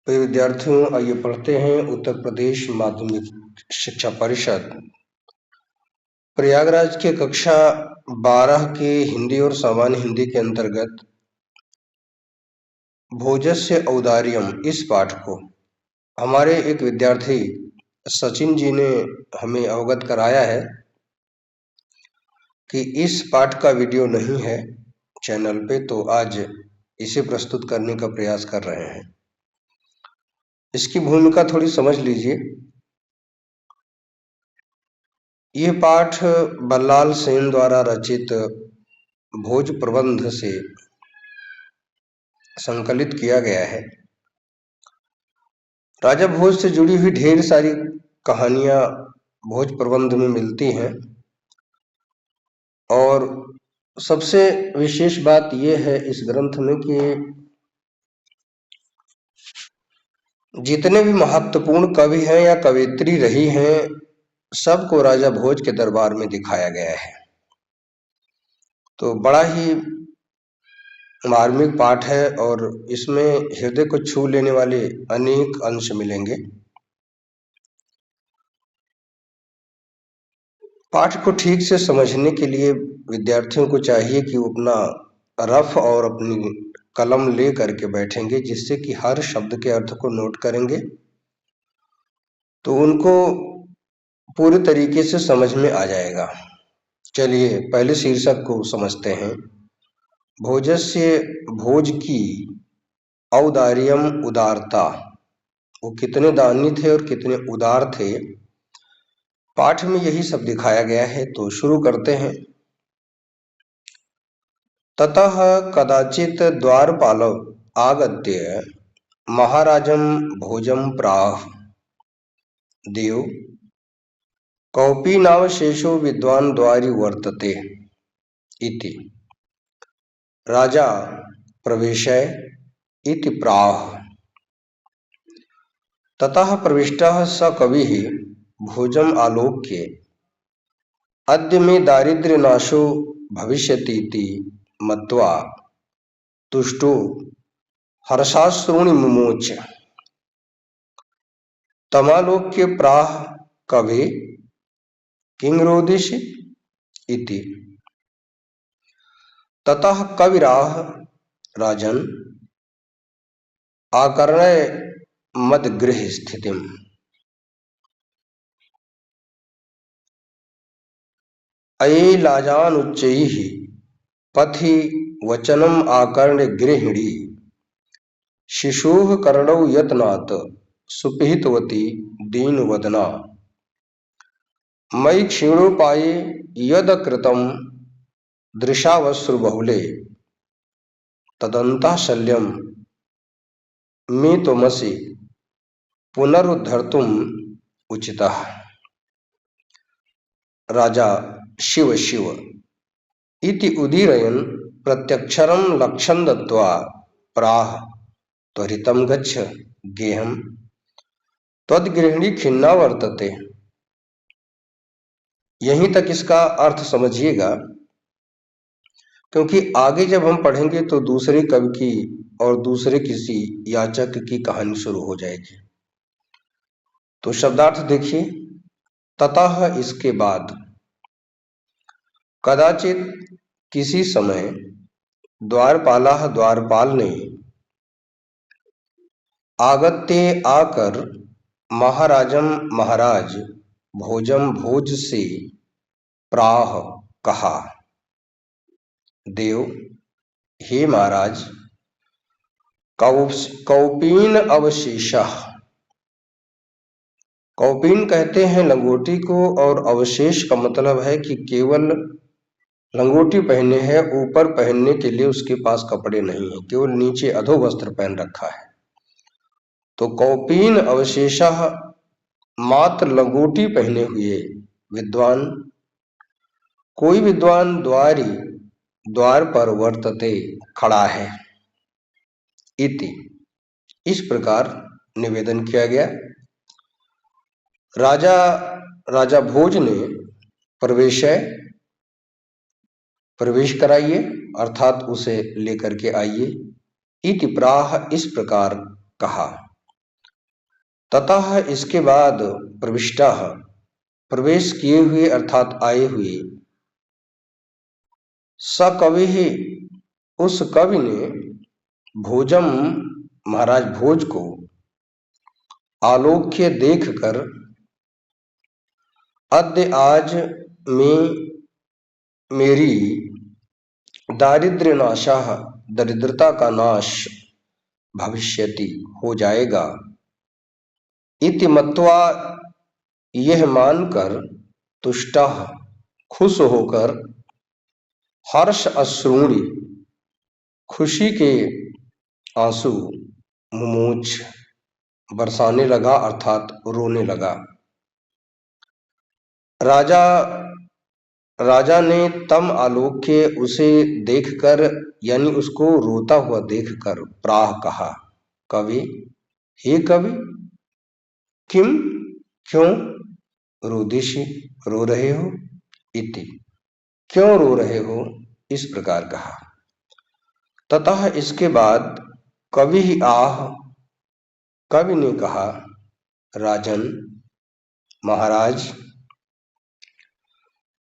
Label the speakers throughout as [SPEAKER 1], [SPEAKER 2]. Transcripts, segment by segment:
[SPEAKER 1] प्रिय विद्यार्थियों, आइए पढ़ते हैं उत्तर प्रदेश माध्यमिक शिक्षा परिषद प्रयागराज के कक्षा 12 के हिंदी और सामान्य हिंदी के अंतर्गत भोजस्य औदार्यम इस पाठ को हमारे एक विद्यार्थी सचिन जी ने हमें अवगत कराया है कि इस पाठ का वीडियो नहीं है चैनल पे, तो आज इसे प्रस्तुत करने का प्रयास कर रहे हैं। इसकी भूमिका थोड़ी समझ लीजिए। यह पाठ बल्लाल सेन द्वारा रचित भोज प्रबंध से संकलित किया गया है। राजा भोज से जुड़ी हुई ढेर सारी कहानियां भोज प्रबंध में मिलती हैं और सबसे विशेष बात यह है इस ग्रंथ में कि जितने भी महत्वपूर्ण कवि हैं या कवियत्री रही हैं, सबको राजा भोज के दरबार में दिखाया गया है। तो बड़ा ही मार्मिक पाठ है और इसमें हृदय को छू लेने वाले अनेक अंश मिलेंगे। पाठ को ठीक से समझने के लिए विद्यार्थियों को चाहिए कि वो अपना रफ और अपनी कलम ले करके बैठेंगे, जिससे कि हर शब्द के अर्थ को नोट करेंगे तो उनको पूरे तरीके से समझ में आ जाएगा। चलिए पहले शीर्षक को समझते हैं। भोजस्य, भोज की औदार्यम, उदारता। वो कितने दानी थे और कितने उदार थे, पाठ में यही सब दिखाया गया है। तो शुरू करते हैं। ततः कदाचित द्वारपालौ आगत्य महाराजं भोजं प्राह। देव कौपी नावशेषो विद्वान् द्वारि वर्तते इति। राजा प्रवेशय इति प्राह। ततः प्रविष्टः स कविः भोजम् आलोक्य अद्य मे दारिद्र्यनाशो भविष्यतीति मत्वा तुष्टो हर्षाश्रूणि मुमोच। तमालोक्य प्राह कवे किं रोदिषि इति। ततः कविराह राजन् आकर्ण्य मद्गृह स्थितिम्। अयैलाजानुच्चैः पथि वचनम् आकर्ण्य गृहिणी। शिशोः कर्णौ यत्नात् सुपिहितवती दीनवदना। मयि क्षीणोपाये यदकृतं दृशावश्रुबहुले। तदन्तः शल्यं मे त्वमसि पुनरुद्धर्तुम् उचितः। राजा शिव शिव इति उदीरयन् प्रत्यक्षरं लक्षं दत्त्वा प्राह त्वरितं गच्छ गेहं त्वद्गृहिणी खिन्ना वर्तते। यहीं तक इसका अर्थ समझिएगा, क्योंकि आगे जब हम पढ़ेंगे तो दूसरे कवि की और दूसरे किसी याचक की कहानी शुरू हो जाएगी। तो शब्दार्थ देखिए। ततः इसके बाद, कदाचित किसी समय, द्वारपाला द्वारपाल ने, आगत्य आकर, महाराजम महाराज, भोजम भोज से, प्राह कहा। देव हे महाराज, कौपीन अवशेषः। कौपीन कहते हैं लंगोटी को, और अवशेष का मतलब है कि केवल लंगोटी पहने है, ऊपर पहनने के लिए उसके पास कपड़े नहीं है, केवल नीचे अधो वस्त्र पहन रखा है। तो कौपीन अवशेषः, मात्र लंगोटी पहने हुए विद्वान, कोई विद्वान द्वार पर वर्तते, खड़ा है इति। इस प्रकार निवेदन किया गया। राजा भोज ने प्रवेश कराइए, अर्थात उसे लेकर के आइए। इति प्राह, इस प्रकार कहा। ततः इसके बाद प्रविष्टाः प्रवेश किए हुए अर्थात आए हुए, स कवि उस कवि ने भोजम महाराज भोज को आलोक्य देखकर अद्य आज में मेरी दारिद्र्य नाशाह दरिद्रता का नाश भविष्यति हो जाएगा इति मत्वा यह मानकर तुष्टः खुश होकर हर्ष अश्रूणि खुशी के आंसू मुमूच बरसाने लगा अर्थात रोने लगा। राजा ने तम आलोक्य उसे देखकर यानी उसको रोता हुआ देखकर प्राह कहा, कवि हे कवि किम क्यों रोदिषि रो रहे हो, इति क्यों रो रहे हो इस प्रकार कहा। ततः इसके बाद कवि आह कवि ने कहा, राजन महाराज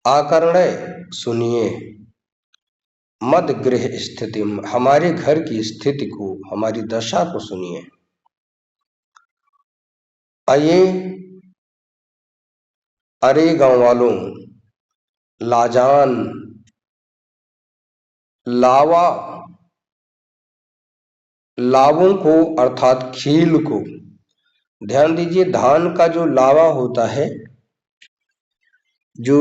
[SPEAKER 1] आकर्णय सुनिए, मद गृह स्थिति हमारे घर की स्थिति को हमारी दशा को सुनिए। अरे गांव वालों लाजान लावों को अर्थात खील को, ध्यान दीजिए धान का जो लावा होता है जो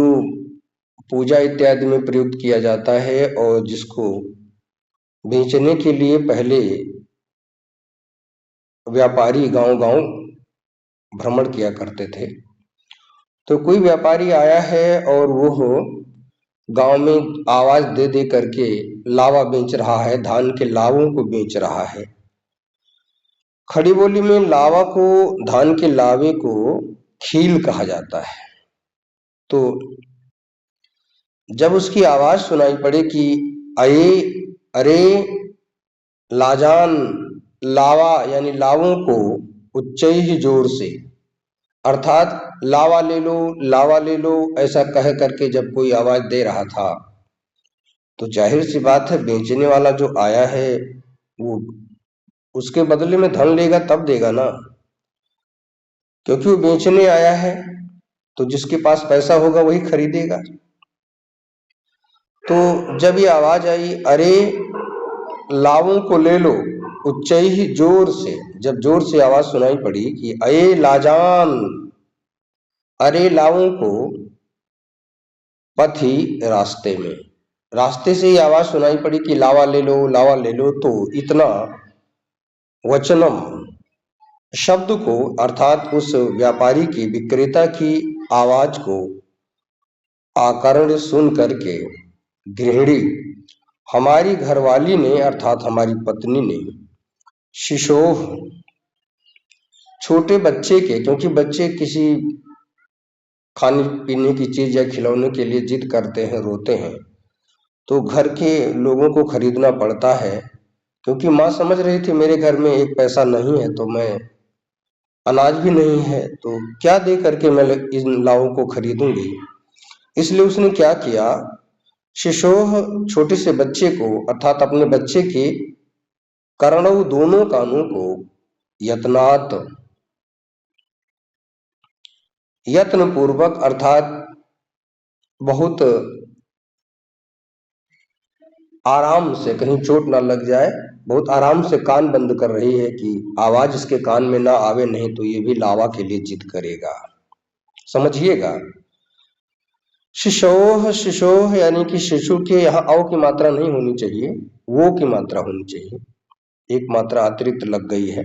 [SPEAKER 1] पूजा इत्यादि में प्रयुक्त किया जाता है और जिसको बेचने के लिए पहले व्यापारी गांव-गांव भ्रमण किया करते थे। तो कोई व्यापारी आया है और वो गांव में आवाज दे दे करके लावा बेच रहा है, धान के लावों को बेच रहा है। खड़ी बोली में लावा को, धान के लावे को खील कहा जाता है। तो जब उसकी आवाज सुनाई पड़े कि अरे लाजान लावा यानी लावों को उच्च ही जोर से अर्थात लावा ले लो ऐसा कह करके जब कोई आवाज दे रहा था तो जाहिर सी बात है बेचने वाला जो आया है वो उसके बदले में धन लेगा तब देगा ना, क्योंकि वो बेचने आया है तो जिसके पास पैसा होगा वही खरीदेगा। तो जब ये आवाज आई अरे लावों को ले लो उच्च ही जोर से, जब जोर से आवाज सुनाई पड़ी कि अये लाजान, अरे लावों को पथी रास्ते में, रास्ते से ही आवाज सुनाई पड़ी कि लावा ले लो, तो इतना वचनम शब्द को अर्थात उस व्यापारी की विक्रेता की आवाज को आकर्ण सुन करके गृहिणी हमारी घरवाली ने अर्थात हमारी पत्नी ने शिशोह छोटे बच्चे के, क्योंकि बच्चे किसी खाने पीने की चीज या खिलौने के लिए जिद करते हैं, रोते हैं, तो घर के लोगों को खरीदना पड़ता है। क्योंकि माँ समझ रही थी मेरे घर में एक पैसा नहीं है तो मैं अनाज भी नहीं है तो क्या दे करके मैं इन लावों को खरीदूंगी, इसलिए उसने क्या किया, शिशोह छोटे से बच्चे को अर्थात अपने बच्चे के कर्णव दोनों कानों को यत्न पूर्वक अर्थात बहुत आराम से, कहीं चोट ना लग जाए, बहुत आराम से कान बंद कर रही है कि आवाज इसके कान में ना आवे, नहीं तो ये भी लावा के लिए जिद करेगा। समझिएगा, शिशोह यानी कि शिशु के यहाँ औ की मात्रा नहीं होनी चाहिए, वो की मात्रा होनी चाहिए, एक मात्रा अतिरिक्त लग गई है।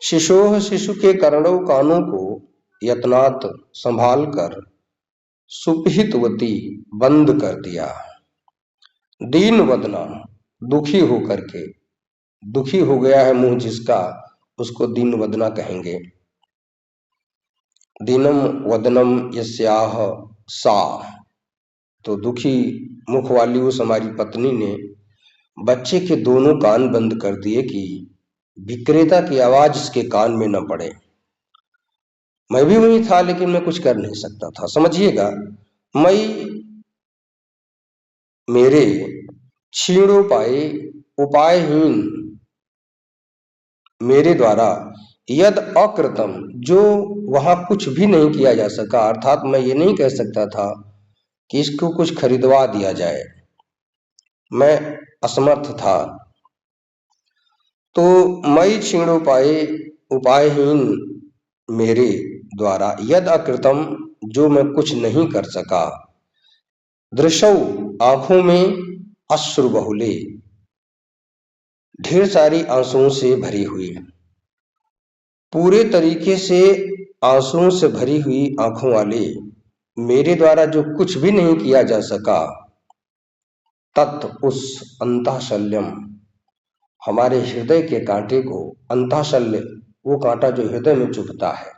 [SPEAKER 1] शिशोह शिशु के कर्णव कानों को यत्नात संभाल कर सुपहितवती बंद कर दिया। दीन वदना दुखी होकर के, दुखी हो गया है मुंह जिसका उसको दीन वदना कहेंगे। दीनम वदनम यस्याह सा, तो दुखी मुख वाली उस हमारी पत्नी ने बच्चे के दोनों कान बंद कर दिए कि विक्रेता की आवाज इसके कान में न पड़े। मैं भी वही था, लेकिन मैं कुछ कर नहीं सकता था। समझिएगा, मैं मेरे क्षीणोपाय उपायहीन मेरे द्वारा यद अकृतम, जो वहां कुछ भी नहीं किया जा सका, अर्थात मैं ये नहीं कह सकता था कि इसको कुछ खरीदवा दिया जाए, मैं असमर्थ था। तो मैं क्षीणोपाय उपायहीन मेरे द्वारा यद अकृतम, जो मैं कुछ नहीं कर सका, दृशौ आंखों में अश्रु बहुले, ढेर सारी आंसुओं से भरी हुई, पूरे तरीके से आंसुओं से भरी हुई आंखों वाले मेरे द्वारा जो कुछ भी नहीं किया जा सका, तत् उस अंतःशल्यम, हमारे हृदय के कांटे को, अंतःशल्य वो कांटा जो हृदय में चुभता है,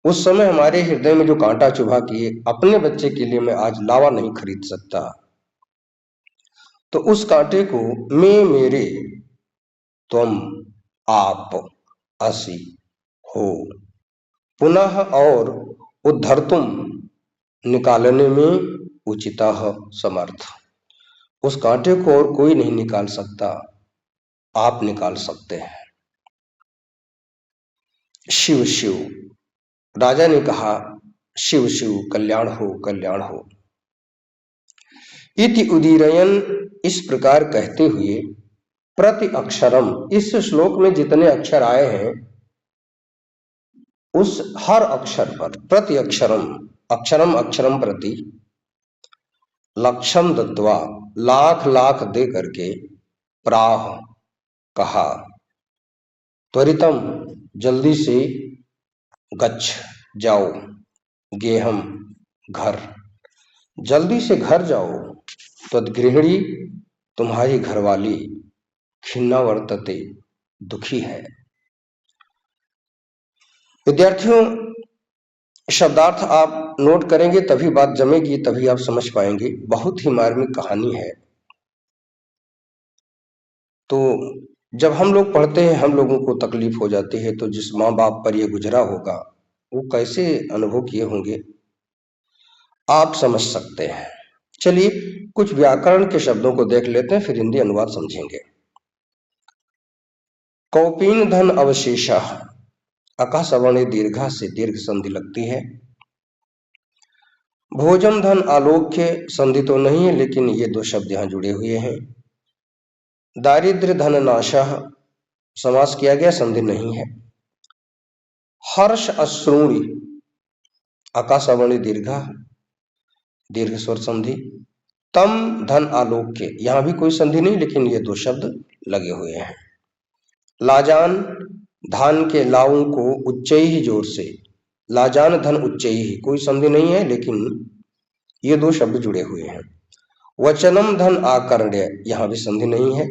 [SPEAKER 1] उस समय हमारे हृदय में जो कांटा चुभा कि अपने बच्चे के लिए मैं आज लावा नहीं खरीद सकता, तो उस कांटे को मैं मेरे तुम आप असि हो पुनः और उद्धर्तुम, निकालने में उचितः समर्थ। उस कांटे को और कोई नहीं निकाल सकता, आप निकाल सकते हैं। शिव शिव, राजा ने कहा, शिव शिव, कल्याण हो कल्याण हो। इति उदीरयन, इस प्रकार कहते हुए, प्रति अक्षरम, इस श्लोक में जितने अक्षर आए हैं उस हर अक्षर पर, प्रति अक्षरम, अक्षरम अक्षरम प्रति, लक्षम दत्वा, लाख लाख दे करके, प्राह कहा, त्वरितम, जल्दी से, गच्छ जाओ, गेहम घर, जल्दी से घर जाओ, तद्गृहिणी, तुम्हारी घरवाली, खिन्ना वर्तते, दुखी है। विद्यार्थियों, शब्दार्थ आप नोट करेंगे तभी बात जमेगी, तभी आप समझ पाएंगे। बहुत ही मार्मिक कहानी है। तो जब हम लोग पढ़ते हैं, हम लोगों को तकलीफ हो जाती है, तो जिस माँ बाप पर यह गुजरा होगा वो कैसे अनुभव किए होंगे, आप समझ सकते हैं। चलिए कुछ व्याकरण के शब्दों को देख लेते हैं, फिर हिंदी अनुवाद समझेंगे। कौपीन धन अवशेष, अकाशवर्ण दीर्घा से दीर्घ संधि लगती है। भोजम धन आलोक्य, संधि तो नहीं है लेकिन ये दो शब्द यहां जुड़े हुए हैं। दारिद्र्य धन नाशः, समास किया गया, संधि नहीं है। हर्ष अश्रूणि, आकाशवर्ण दीर्घा, दीर्घ स्वर संधि। तम धन आलोक्य, यहां भी कोई संधि नहीं लेकिन ये दो शब्द लगे हुए हैं। लाजान, धान के लाऊ को उच्चई ही जोर से, लाजान धन उच्चई ही, कोई संधि नहीं है लेकिन ये दो शब्द जुड़े हुए हैं। वचनम धन आकर्ण्य, यहां भी संधि नहीं है।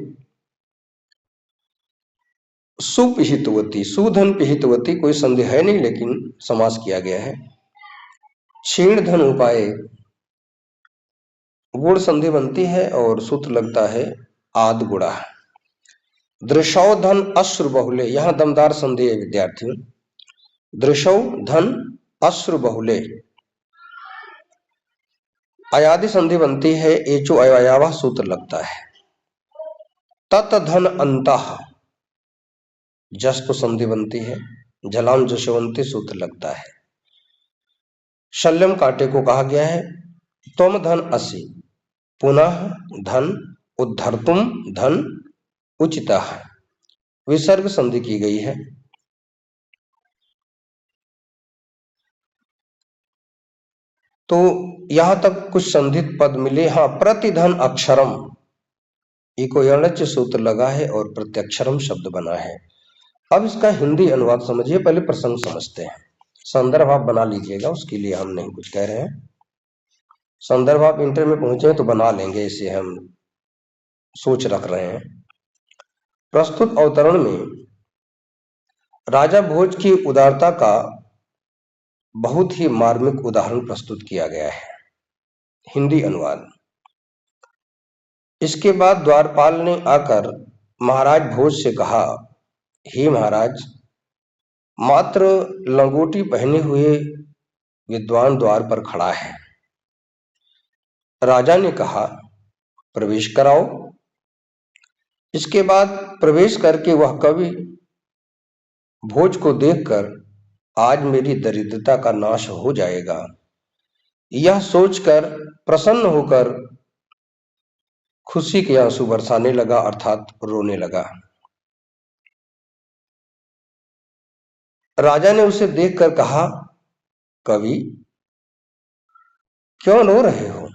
[SPEAKER 1] सुपिहितवती, सुधन पिहितवती, कोई संधि है नहीं लेकिन समास किया गया है। क्षीण धन उपाय, गुण संधि बनती है और सूत्र लगता है आद गुड़ा। दृशौ धन अश्रु बहुले, यहां दमदार संधि है विद्यार्थियों। दृशौ धन अश्रु बहुले, अयादि संधि बनती है, एचो अयवायावा सूत्र लगता है। तत धन अंतः, जस संधि बनती है, झलाम जशवंती सूत्र लगता है। शल्यम कांटे को कहा गया है। तुम धन असि, पुनः धन, उद्धर्तुम धन, उचितः, विसर्ग संधि की गई है। तो यहां तक कुछ संधित पद मिले। हाँ, प्रतिधन अक्षरम, इको यणच सूत्र लगा है और प्रत्यक्षरम शब्द बना है। अब इसका हिंदी अनुवाद समझिए, पहले प्रसंग समझते हैं। संदर्भ आप बना लीजिएगा, उसके लिए हम नहीं कुछ कह रहे हैं। संदर्भ आप इंटर में पहुंचे तो बना लेंगे, इसे हम सोच रख रहे हैं। प्रस्तुत अवतरण में राजा भोज की उदारता का बहुत ही मार्मिक उदाहरण प्रस्तुत किया गया है। हिंदी अनुवाद। इसके बाद द्वारपाल ने आकर महाराज भोज से कहा हे महाराज, मात्र लंगोटी पहने हुए विद्वान द्वार पर खड़ा है। राजा ने कहा, प्रवेश कराओ। इसके बाद प्रवेश करके वह कवि भोज को देखकर आज मेरी दरिद्रता का नाश हो जाएगा, यह सोचकर प्रसन्न होकर खुशी के आंसू बरसाने लगा, अर्थात रोने लगा। राजा ने उसे देखकर कहा, कवि, क्यों रो रहे हो?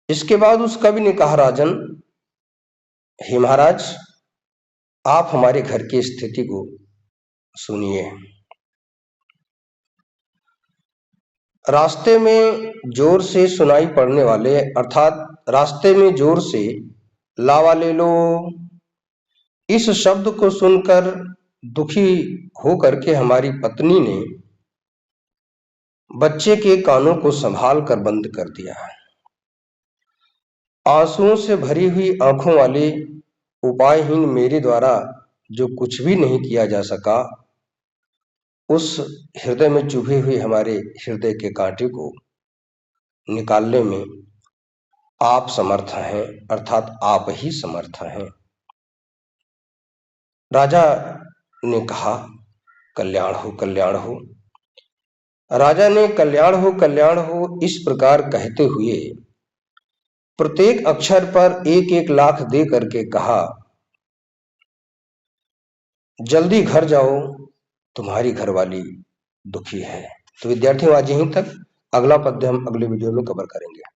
[SPEAKER 1] इसके बाद उस कवि ने कहा, राजन, हे महाराज, आप हमारे घर की स्थिति को सुनिए। रास्ते में जोर से सुनाई पड़ने वाले, अर्थात रास्ते में जोर से लावा ले लो, इस शब्द को सुनकर दुखी होकर के हमारी पत्नी ने बच्चे के कानों को संभाल कर बंद कर दिया। आंसुओं से भरी हुई आंखों वाले उपायहीन मेरे द्वारा जो कुछ भी नहीं किया जा सका, उस हृदय में चुभे हुए हमारे हृदय के कांटे को निकालने में आप समर्थ हैं, अर्थात आप ही समर्थ हैं। राजा ने कहा, कल्याण हो, कल्याण हो। राजा ने कल्याण हो इस प्रकार कहते हुए प्रत्येक अक्षर पर 1-1 लाख दे करके कहा, जल्दी घर जाओ, तुम्हारी घरवाली दुखी है। तो विद्यार्थियों, आज यहीं तक। अगला पद्य हम अगले वीडियो में कवर करेंगे।